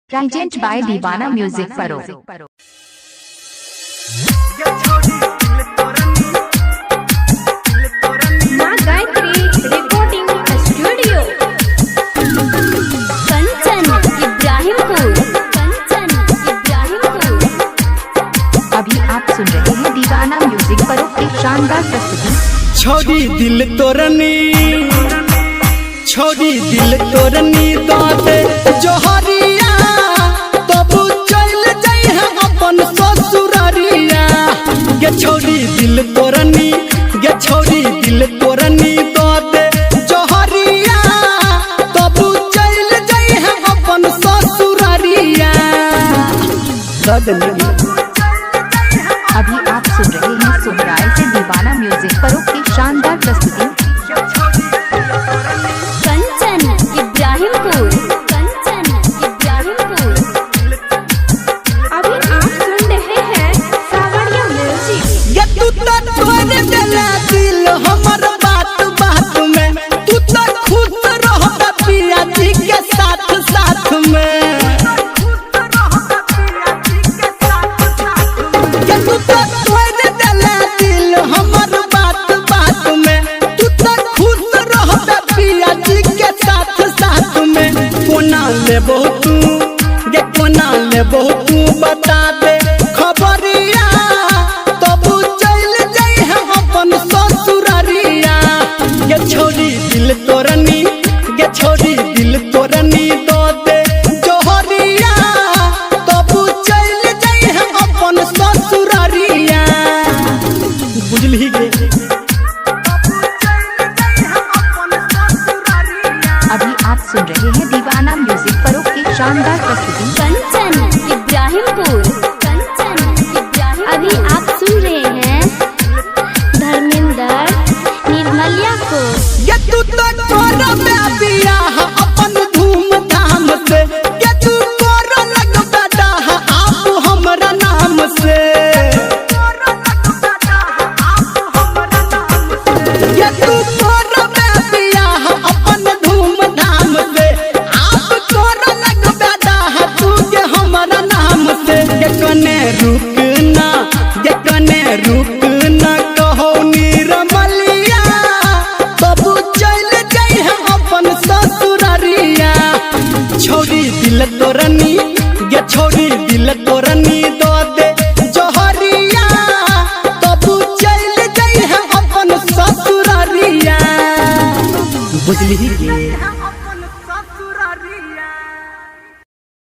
Present by दीवाना music परो। माँ गायत्री रिकॉर्डिंग स्टूडियो कंचन इब्राहिमपुर। अभी आप सुन रहे हैं दीवाना म्यूजिक परो की शानदार प्रस्तुति। छोड़ी दिल तोरनी दाते जोहरिया तब चल जाई है अपन ससुरारिया। गे छोड़ी दिल तोरनी दाते जोहरिया तब चल जाई है अपन ससुरारिया। अभी आप सुन रहे हैं सुमराय से दीवाना म्यूजिक परो की शानदार प्रस्तुति। अभी आप सुन रहे हैं सावरिया म्यूजिक। ये तू तो तोड़ देला दिल हमर बात में, तू तो खुद रहता पिया जी के साथ में। ये तू तो तोड़ देला दिल हमर बात में, तू तो खुद रहता पिया जी के साथ में। कोना ले बहुत बता दे खबरिया तब चल जाई है अपन ससुरारिया। गे छोड़ी दिल तोरनी दो दे जोहरिया तब चल जाई है अपन ससुरारिया। बुझली गे। अभी आप सुन रहे हैं दीवाना म्यूजिक परो की शानदार प्रस्तुति। कंचन इब्राहिमपुर। अभी आप सुन रहे हैं धर्मेंद्र निर्मलिया को। ये तू तो तोरा में बियाह अपन धूमधाम से, ये तू तोरा लगता डाह आप हमरा नाम से। ये तू तोरा में बियाह अपन धूमधाम से, आप तोरा लगता डाह तू के हमरा नाम से। ये कने रुकना कहो निरमलिया तब चल जाई है अपन ससुरारिया। छोड़ी दिल तोरनी